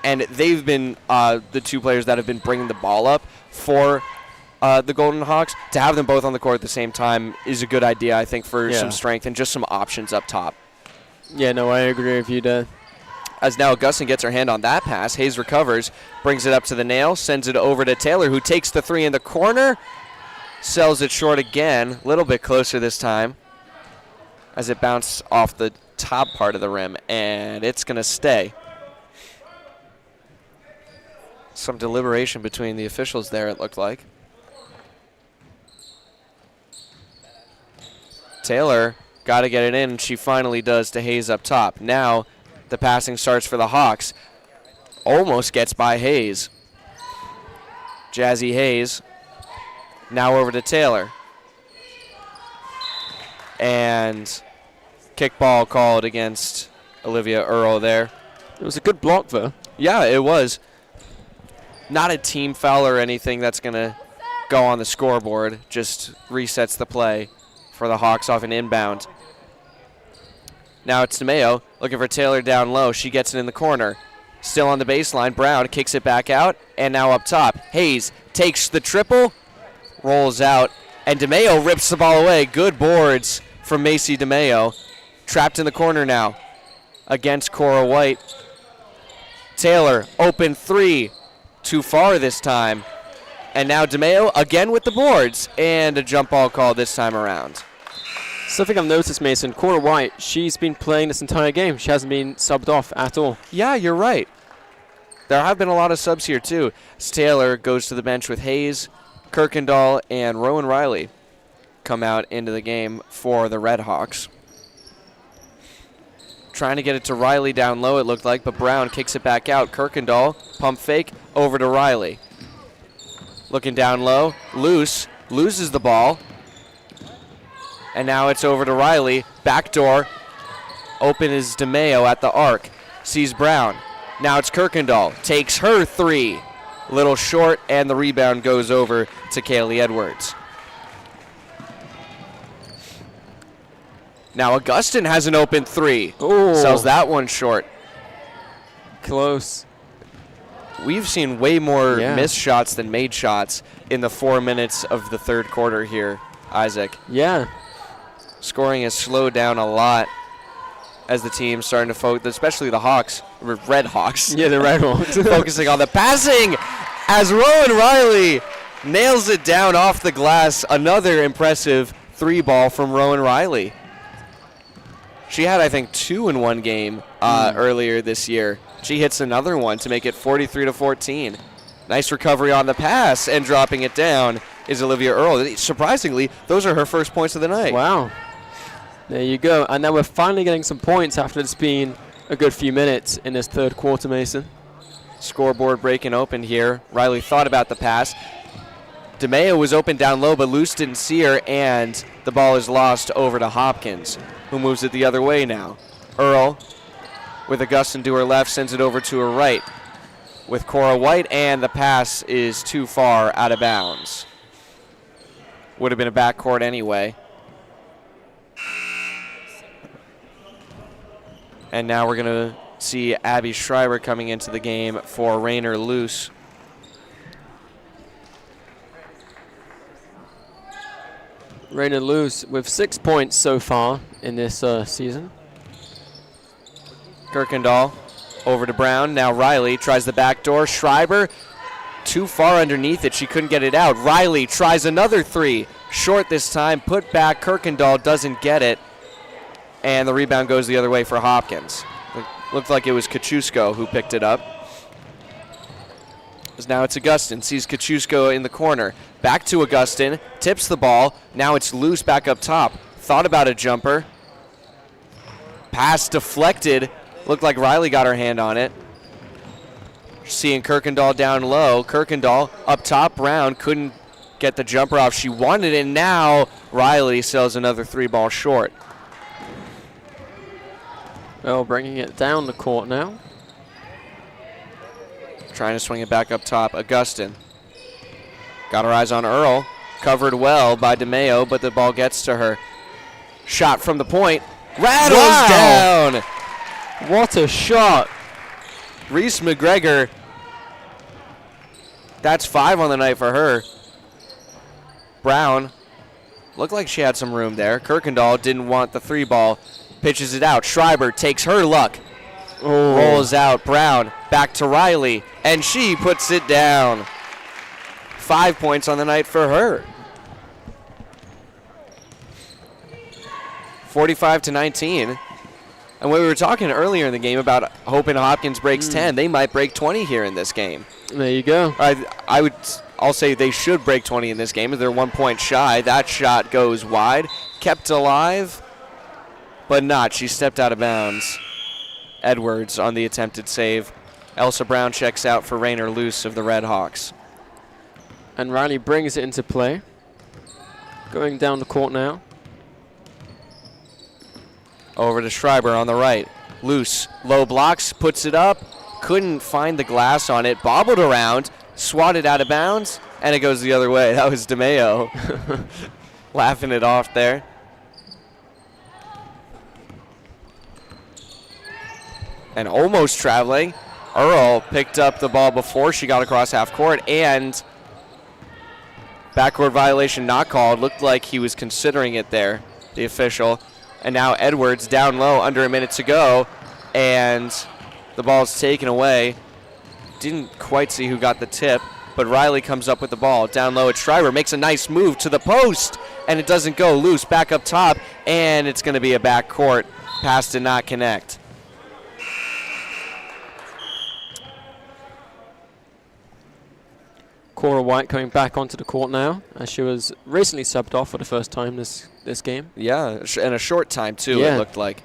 they've been the two players that have been bringing the ball up for the Golden Hawks. To have them both on the court at the same time is a good idea, I think, for some strength and just some options up top. Yeah, no, I agree with you there. As now Augustin gets her hand on that pass. Hayes recovers, brings it up to the nail, sends it over to Taylor, who takes the 3 in the corner. Sells it short again, a little bit closer this time as it bounced off the top part of the rim, and it's going to stay. Some deliberation between the officials there, it looked like. Taylor got to get it in, and she finally does to Hayes up top. Now the passing starts for the Hawks. Almost gets by Hayes. Jazzy Hayes. Now over to Taylor. And kickball called against Olivia Earl there. It was a good block, though. Yeah, it was. Not a team foul or anything that's going to go on the scoreboard. Just resets the play for the Hawks off an inbound. Now it's DeMeo looking for Taylor down low. She gets it in the corner. Still on the baseline. Brown kicks it back out. And now up top. Hayes takes the triple. Rolls out, and DeMeo rips the ball away. Good boards from Macy DeMeo. Trapped in the corner now against Cora White. Taylor, open 3. Too far this time. And now DeMeo again with the boards, and a jump ball call this time around. Something I've noticed, Mason, Cora White, she's been playing this entire game. She hasn't been subbed off at all. Yeah, you're right. There have been a lot of subs here, too. As Taylor goes to the bench with Hayes, Kirkendall, and Rowan Riley come out into the game for the Red Hawks. Trying to get it to Riley down low, it looked like, but Brown kicks it back out. Kirkendall, pump fake, over to Riley. Looking down low. Loose. Loses the ball. And now it's over to Riley. Backdoor. Open is DeMeo at the arc. Sees Brown. Now it's Kirkendall. Takes her three. Little short, and the rebound goes over to Kaylee Edwards. Now Augustin has an open three. Ooh. Sells that one short. Close. We've seen way more Yeah. missed shots than made shots in the 4 minutes of the third quarter here, Isaac. Yeah. Scoring has slowed down a lot as the team's starting to focus, especially the Hawks, Red Hawks. Yeah, the Red Hawks. Focusing on the passing as Rowan Riley nails it down off the glass. Another impressive three ball from Rowan Riley. She had, I think, 2 in one game earlier this year. She hits another one to make it 43-14. Nice recovery on the pass, and dropping it down is Olivia Earle. Surprisingly, those are her first points of the night. Wow. There you go. And now we're finally getting some points after it's been a good few minutes in this third quarter, Mason. Scoreboard breaking open here. Riley thought about the pass. DeMeo was open down low, but Luce didn't see her, and the ball is lost over to Hopkins, who moves it the other way now. Earle, with Augustin to her left, sends it over to her right with Cora White, and the pass is too far out of bounds. Would have been a backcourt anyway. And now we're going to see Abby Schreiber coming into the game for Rainer Luce. Rainer Luce with 6 points so far in this season. Kirkendall over to Brown. Now Riley tries the back door. Schreiber too far underneath it. She couldn't get it out. Riley tries another three. Short this time. Put back. Kirkendall doesn't get it. And the rebound goes the other way for Hopkins. Looked like it was Kachusko who picked it up. Now it's Augustin. Sees Kachusko in the corner. Back to Augustin. Tips the ball. Now it's Loose back up top. Thought about a jumper. Pass deflected. Looked like Riley got her hand on it. Seeing Kirkendall down low. Kirkendall up top. Brown couldn't get the jumper off. She wanted it. Now Riley sells another three ball short. Well, bringing it down the court now. Trying to swing it back up top. Augustin. Got her eyes on Earle. Covered well by DeMeo, but the ball gets to her. Shot from the point. Rattles down. What a shot. Reese McGregor. That's 5 on the night for her. Brown. Looked like she had some room there. Kirkendall didn't want the three ball. Pitches it out. Schreiber takes her luck. Oh. Rolls out. Brown back to Riley, and she puts it down. 5 points on the night for her. 45-19. And when we were talking earlier in the game about hoping Hopkins breaks 10, they might break 20 here in this game. There you go. I'll say they should break 20 in this game. They're 1 point shy. That shot goes wide. Kept alive, but not. She stepped out of bounds. Edwards on the attempted save. Elsa Brown checks out for Rainer Luce of the Red Hawks. And Riley brings it into play. Going down the court now. Over to Schreiber on the right. Luce, low blocks, puts it up. Couldn't find the glass on it. Bobbled around, swatted out of bounds, and it goes the other way. That was DeMeo laughing it off there. And almost traveling. Earle picked up the ball before she got across half court, and backcourt violation not called. Looked like he was considering it there, the official. And now Edwards down low, under a minute to go, and the ball's taken away. Didn't quite see who got the tip, but Riley comes up with the ball. Down low at Schreiber, makes a nice move to the post, and it doesn't go. Loose back up top, and it's going to be a backcourt. Pass did not connect. Cora White coming back onto the court now, as she was recently subbed off for the first time this game. Yeah, and a short time, too, Yeah. it looked like.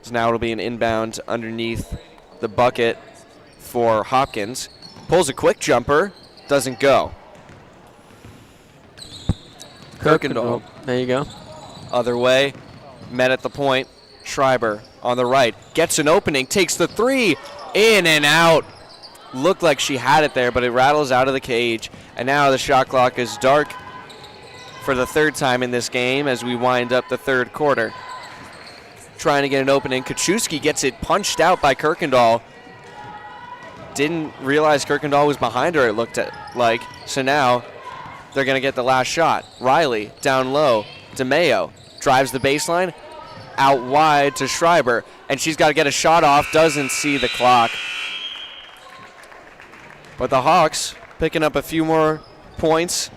So now it'll be an inbound underneath the bucket for Hopkins. Pulls a quick jumper. Doesn't go. Kirkendall. There you go. Other way. Met at the point. Schreiber on the right. Gets an opening. Takes the three. In and out. Looked like she had it there, but it rattles out of the cage. And now the shot clock is dark for the third time in this game as we wind up the third quarter. Trying to get an opening. Kaczewski gets it punched out by Kirkendall. Didn't realize Kirkendall was behind her, it looked like. So now they're going to get the last shot. Riley down low. DeMeo drives the baseline. Out wide to Schreiber. And she's got to get a shot off. Doesn't see the clock. But the Hawks picking up a few more points.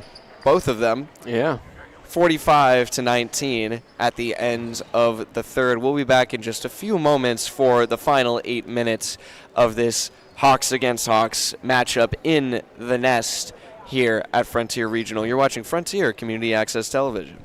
Both of them. Yeah. 45-19 at the end of the third. We'll be back in just a few moments for the final 8 minutes of this Hawks against Hawks matchup in the Nest here at Frontier Regional. You're watching Frontier Community Access Television.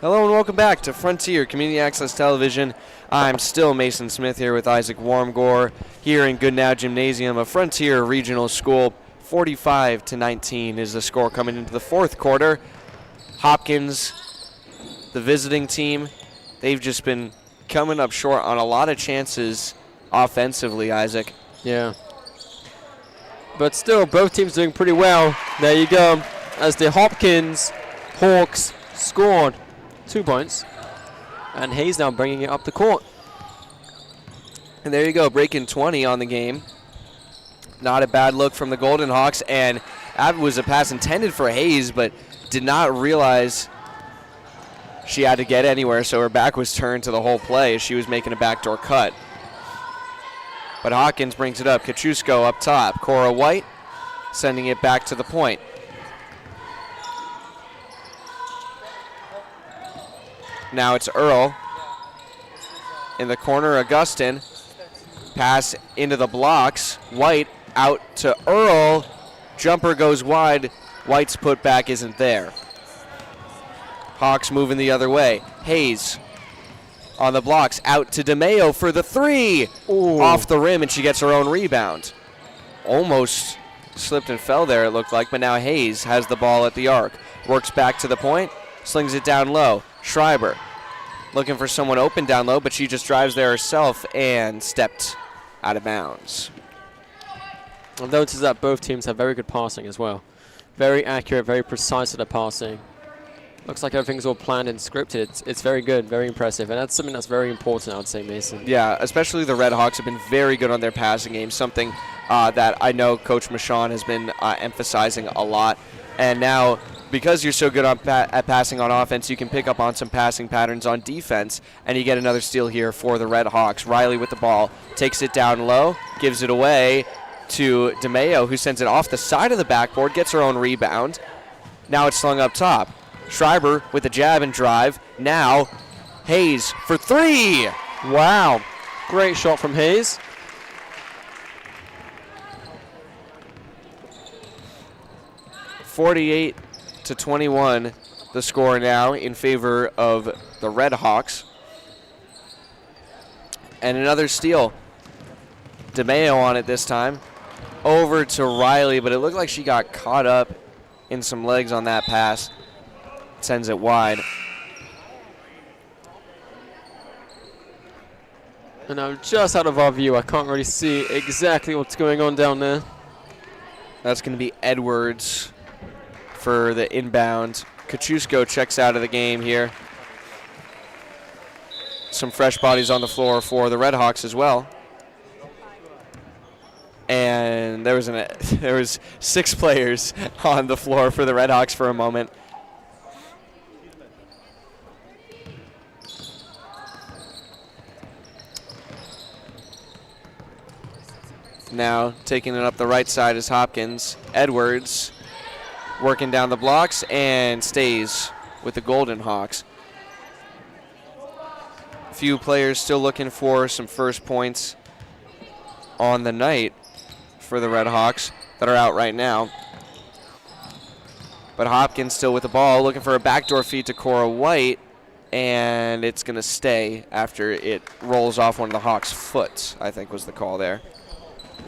Hello and welcome back to Frontier Community Access Television. I'm still Mason Smith here with Isaac Warmgore here in Goodnow Gymnasium, a Frontier Regional School. 45-19 is the score coming into the fourth quarter. Hopkins, the visiting team, they've just been coming up short on a lot of chances offensively, Isaac. Yeah. But still, both teams doing pretty well. There you go. As the Hopkins Hawks scored 2 points. And Hayes now bringing it up the court. And there you go, breaking 20 on the game. Not a bad look from the Golden Hawks. And that was a pass intended for Hayes, but did not realize she had to get anywhere, so her back was turned to the whole play as she was making a backdoor cut. But Hawkins brings it up. Kaczewski up top. Cora White sending it back to the point. Now it's Earl. In the corner, Augustin. Pass into the blocks. White out to Earl. Jumper goes wide. White's putback isn't there. Hawks moving the other way. Hayes on the blocks. Out to DeMeo for the three. Ooh. Off the rim, and she gets her own rebound. Almost slipped and fell there, it looked like, but now Hayes has the ball at the arc. Works back to the point. Slings it down low. Schreiber looking for someone open down low, but she just drives there herself and stepped out of bounds. I've noticed that both teams have very good passing as well. Very accurate, very precise at the passing. Looks like everything's all planned and scripted. It's very good, very impressive, and that's something that's very important, I would say, Mason. Yeah, especially the Red Hawks have been very good on their passing game, something that I know Coach Michon has been emphasizing a lot. And now, because you're so good at passing on offense, you can pick up on some passing patterns on defense, and you get another steal here for the Red Hawks. Riley with the ball, takes it down low, gives it away to DeMeo, who sends it off the side of the backboard, gets her own rebound. Now it's slung up top. Schreiber with the jab and drive. Now Hayes for three. Wow. Great shot from Hayes. (48-21), the score now in favor of the Red Hawks. And another steal. DeMeo on it this time. Over to Riley, but it looked like she got caught up in some legs on that pass. Sends it wide. And now just out of our view, I can't really see exactly what's going on down there. That's going to be Edwards for the inbound. Kaczewski checks out of the game here. Some fresh bodies on the floor for the Red Hawks as well. and there was 6 players on the floor for the Redhawks for a moment. Now taking it up the right side is Hopkins. Edwards working down the blocks and stays with the Golden Hawks. Few players still looking for some first points on the night for the Red Hawks that are out right now. But Hopkins still with the ball, looking for a backdoor feed to Cora White, and it's going to stay after it rolls off one of the Hawks' foot, I think was the call there.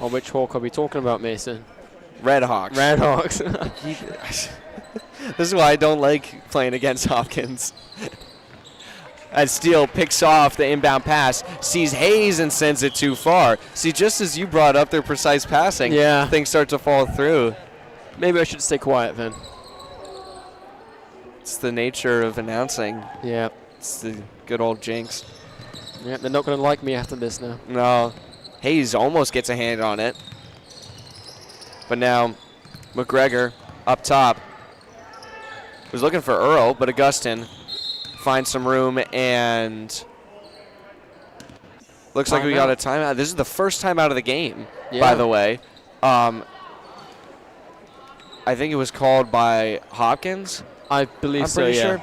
Well, which Hawk are we talking about, Mason? Red Hawks. Red Hawks. This is why I don't like playing against Hopkins. As Steele picks off the inbound pass, sees Hayes and sends it too far. See, just as you brought up their precise passing, yeah, things start to fall through. Maybe I should stay quiet then. It's the nature of announcing. Yeah. It's the good old jinx. Yeah, they're not going to like me after this now. No. Hayes almost gets a hand on it. But now McGregor up top was looking for Earl, but Augustin finds some room and looks like we got a timeout. This is the first timeout of the game, by the way. I think it was called by Hopkins. I believe so, I'm pretty yeah. sure.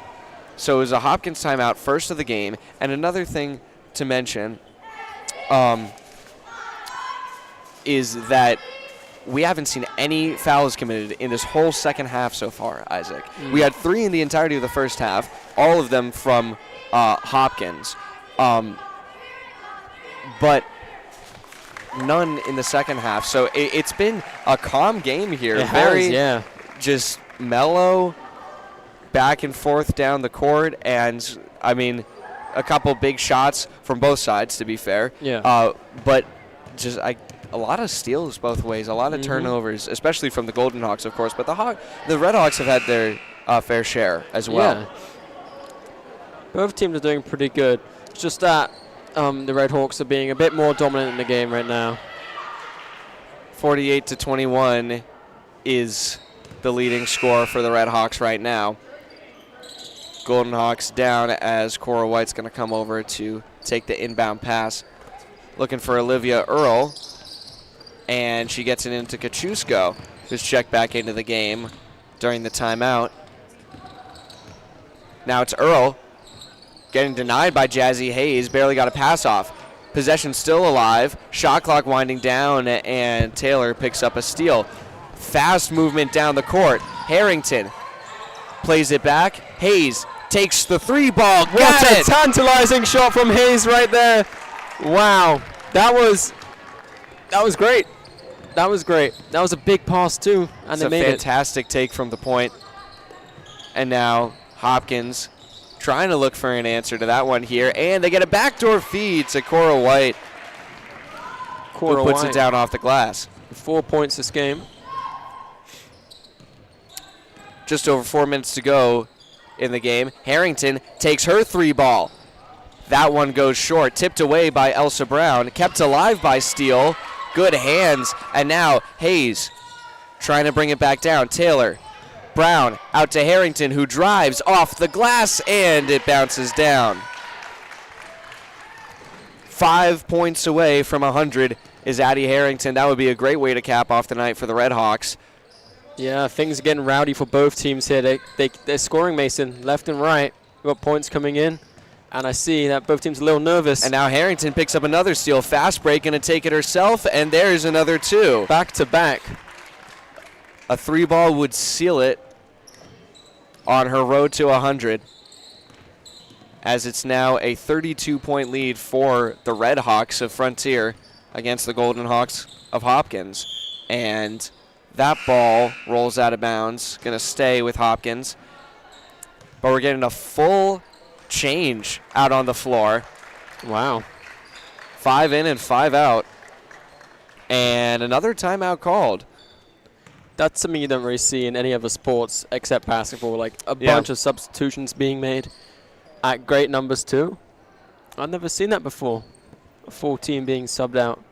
So it was a Hopkins timeout, first of the game. And another thing to mention is that we haven't seen any fouls committed in this whole second half so far, Isaac. We had 3 in the entirety of the first half, all of them from Hopkins. But none in the second half. So it's been a calm game here. It Very has, yeah. just mellow, back and forth down the court. And, I mean, a couple big shots from both sides, to be fair. Yeah. But just a lot of steals both ways, a lot of turnovers, especially from the Golden Hawks, of course. But the Red Hawks have had their fair share as well. Yeah. Both teams are doing pretty good. It's just that the Red Hawks are being a bit more dominant in the game right now. 48-21 is the leading score for the Red Hawks right now. Golden Hawks down as Cora White's going to come over to take the inbound pass. Looking for Olivia Earl. And she gets it into Kachusko, who's checked back into the game during the timeout. Now it's Earl getting denied by Jazzy Hayes. Barely got a pass off. Possession still alive. Shot clock winding down, and Taylor picks up a steal. Fast movement down the court. Harrington plays it back. Hayes takes the 3-ball. What a tantalizing shot from Hayes right there. Wow. That was great. That was great. That was a big pass, too. And it's they made a fantastic take from the point. And now Hopkins trying to look for an answer to that one here. And they get a backdoor feed to Cora White. Who puts it down off the glass. 4 points this game. Just over 4 minutes to go in the game. Harrington takes her 3-ball. That one goes short. Tipped away by Elsa Brown. Kept alive by Steele. Good hands. And now Hayes trying to bring it back down. Taylor. Brown out to Harrington, who drives off the glass, and it bounces down. 5 points away from 100 is Addie Harrington. That would be a great way to cap off the night for the Red Hawks. Yeah, things are getting rowdy for both teams here. They're scoring, Mason, left and right. We've got points coming in. And I see that both teams are a little nervous. And now Harrington picks up another steal. Fast break, going to take it herself, and there's another 2. Back to back. A 3-ball would seal it on her road to 100, as it's now a 32-point lead for the Red Hawks of Frontier against the Golden Hawks of Hopkins. And that ball rolls out of bounds, going to stay with Hopkins. But we're getting a full change out on the floor. Wow. 5 in and 5 out. And another timeout called. That's something you don't really see in any other sports except basketball. Like a bunch of substitutions being made at great numbers too. I've never seen that before. A full team being subbed out.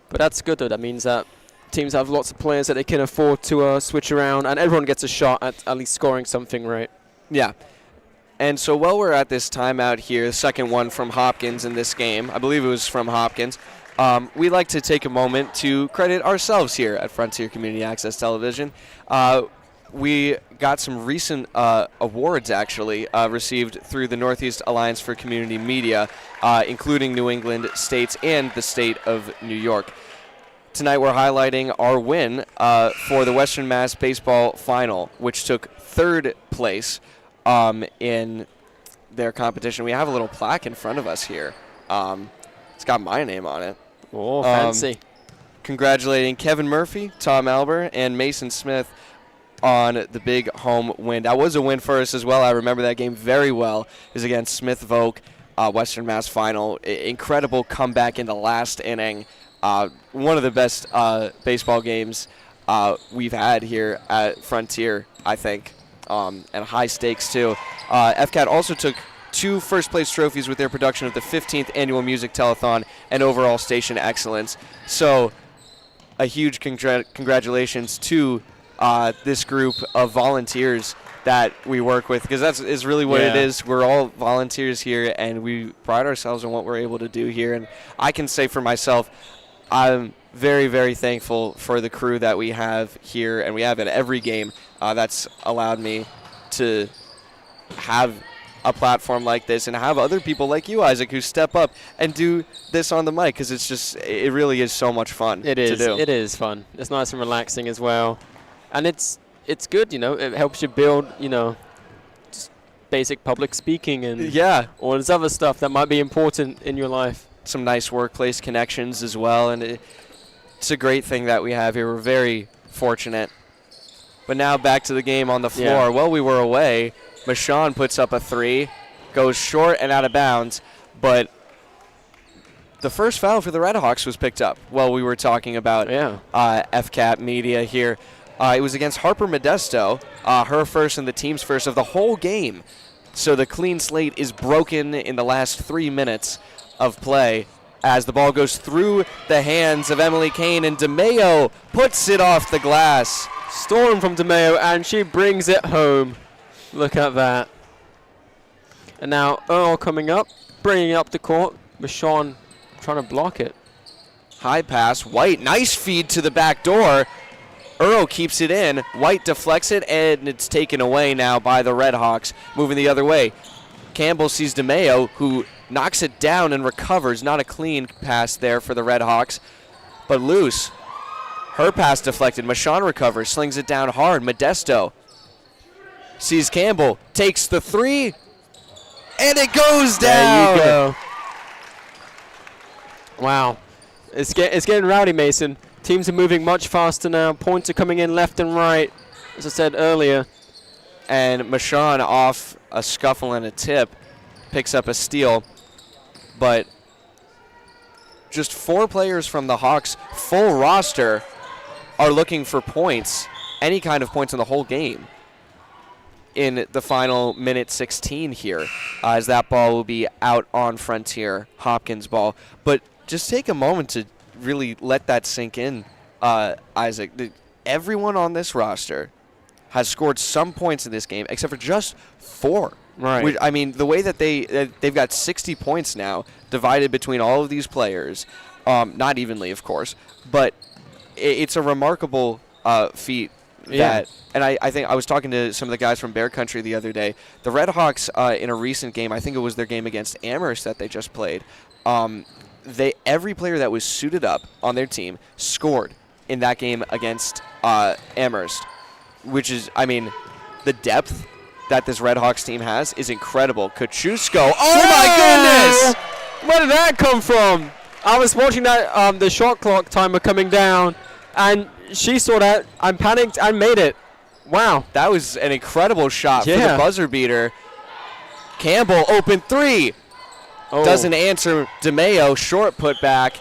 But that's good, though. That means that teams have lots of players that they can afford to switch around, and everyone gets a shot at least scoring something, right? Yeah. And so while we're at this timeout here, the second one from Hopkins in this game, I believe it was from Hopkins, we'd like to take a moment to credit ourselves here at Frontier Community Access Television. We got some recent awards, actually, received through the Northeast Alliance for Community Media, including New England states and the state of New York. Tonight we're highlighting our win for the Western Mass Baseball Final, which took third place in their competition. We have a little plaque in front of us here. It's got my name on it. Oh, fancy. Congratulating Kevin Murphy, Tom Albert, and Mason Smith on the big home win. That was a win for us as well. I remember that game very well. It was against Smith Voke, Western Mass Final. Incredible comeback in the last inning. One of the best baseball games we've had here at Frontier, I think, and high stakes too. FCAT also took 2 first-place trophies with their production of the 15th Annual Music Telethon and overall station excellence. So a huge congratulations to this group of volunteers that we work with, because that is really what it is. We're all volunteers here, and we pride ourselves on what we're able to do here. And I can say for myself, I'm very, very thankful for the crew that we have here, and we have at every game. That's allowed me to have a platform like this and have other people like you, Isaac, who step up and do this on the mic, because it really is so much fun to do. It is fun. It's nice and relaxing as well. And it's good, it helps you build, just basic public speaking and all this other stuff that might be important in your life. Some nice workplace connections as well, and it's a great thing that we have here. We're very fortunate. But now back to the game on the floor. Yeah. Well, we were away. Michon puts up a 3, goes short and out of bounds, but the first foul for the Redhawks was picked up while we were talking about FCAT media here. It was against Harper Modesto, her first and the team's first of the whole game. So the clean slate is broken in the last 3 minutes of play as the ball goes through the hands of Emily Kane, and DeMayo puts it off the glass. Storm from DeMayo, and she brings it home. Look at that. And now Earl coming up, bringing it up the court. Michon trying to block it. High pass. White, nice feed to the back door. Earl keeps it in. White deflects it, and it's taken away now by the Redhawks. Moving the other way. Campbell sees DeMayo, who knocks it down and recovers. Not a clean pass there for the Redhawks, but loose. Her pass deflected. Michon recovers, slings it down hard. Modesto sees Campbell, takes the 3, and it goes down. There you go. Wow. It's getting rowdy, Mason. Teams are moving much faster now. Points are coming in left and right, as I said earlier. And Michon, off a scuffle and a tip, picks up a steal. But just 4 players from the Hawks' full roster are looking for points, any kind of points in the whole game, in the final minute 16 here, as that ball will be out on Frontier, Hopkins ball. But just take a moment to really let that sink in, Isaac. Everyone on this roster has scored some points in this game, except for just 4. Right. I mean, the way that they've got 60 points now, divided between all of these players, not evenly, of course, but it's a remarkable feat. And I think I was talking to some of the guys from Bear Country the other day. The Redhawks, in a recent game, I think it was their game against Amherst that they just played, every player that was suited up on their team scored in that game against Amherst, which is, I mean, the depth that this Redhawks team has is incredible. Kachusko, oh my goodness! Where did that come from? I was watching that the shot clock timer coming down, and she saw that and panicked and made it. Wow. That was an incredible shot for the buzzer beater. Campbell, open 3. Doesn't answer DeMayo, short put back,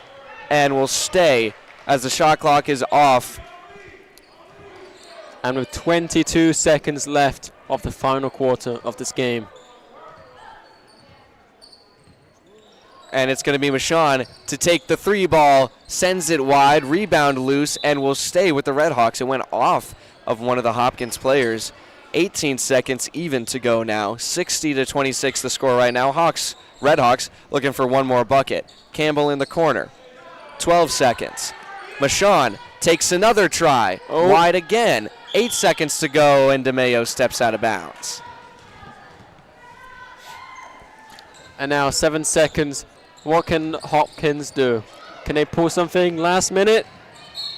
and will stay as the shot clock is off. And with 22 seconds left of the final quarter of this game. And it's going to be Michon to take the 3 ball, sends it wide, rebound loose, and will stay with the Redhawks. It went off of one of the Hopkins players. 18 seconds even to go now. 60-26 the score right now. Redhawks looking for one more bucket. Campbell in the corner. 12 seconds. Michon takes another try. Wide again. 8 seconds to go, and DeMayo steps out of bounds. And now 7 seconds. What can Hopkins do? Can they pull something last minute?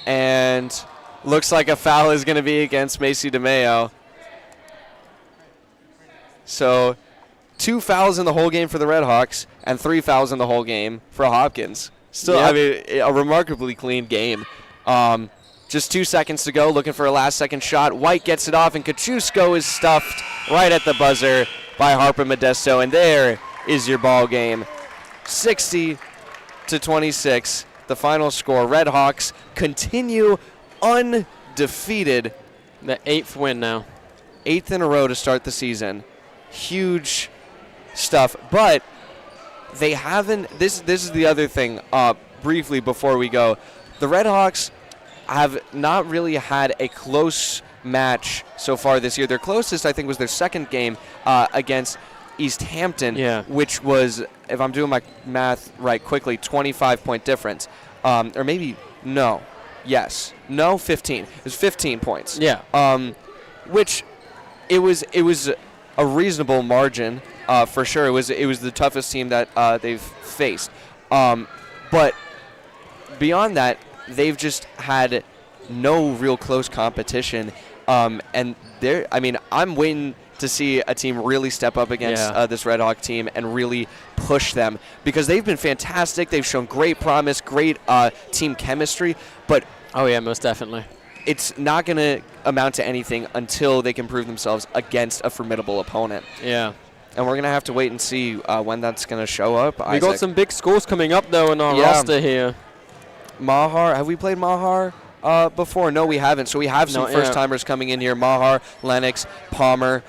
And looks like a foul is going to be against Macy DeMayo. So 2 fouls in the whole game for the Redhawks and 3 fouls in the whole game for Hopkins. Still, Yep. I mean, a remarkably clean game. Just 2 seconds to go, looking for a last-second shot. White gets it off, and Kachusko is stuffed right at the buzzer by Harper Modesto. And there is your ball game. 60-26, the final score. Redhawks continue undefeated. The 8th win now. 8th in a row to start the season. Huge stuff, but they haven't. This is the other thing. Briefly before we go, the Redhawks have not really had a close match so far this year. Their closest, I think, was their second game against East Hampton, which was, if I'm doing my math right quickly, 25-point difference, or maybe no, 15. It was 15 points. Yeah. Which it was a reasonable margin for sure. It was the toughest team that they've faced. But beyond that, they've just had no real close competition. And I'm waiting to see a team really step up against this Redhawk team and really push them, because they've been fantastic. They've shown great promise, great team chemistry. But oh yeah, most definitely. It's not going to amount to anything until they can prove themselves against a formidable opponent. Yeah. And we're going to have to wait and see when that's going to show up. We got some big scores coming up, though, in our roster here. Mahar. Have we played Mahar before? No, we haven't. So we have some first-timers coming in here. Mahar, Lennox, Palmer.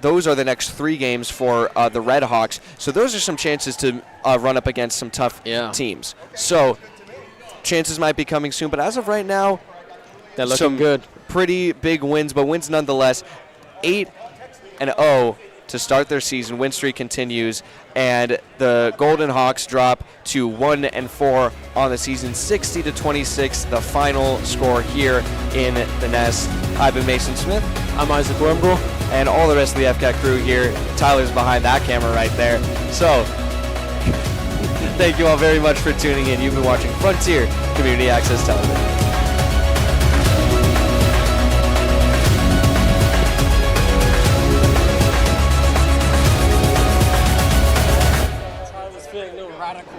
Those are the next 3 games for the Redhawks. So those are some chances to run up against some tough teams. So chances might be coming soon. But as of right now, they're looking good. Pretty big wins, but wins nonetheless. 8-0 to start their season. Win streak continues, and the Golden Hawks drop to 1-4 on the season. 60-26, the final score here in the Nest. I've been Mason Smith. I'm Isaac Wormgore. And all the rest of the FCAT crew here. Tyler's behind that camera right there. So, thank you all very much for tuning in. You've been watching Frontier Community Access Television. I was feeling a little radical.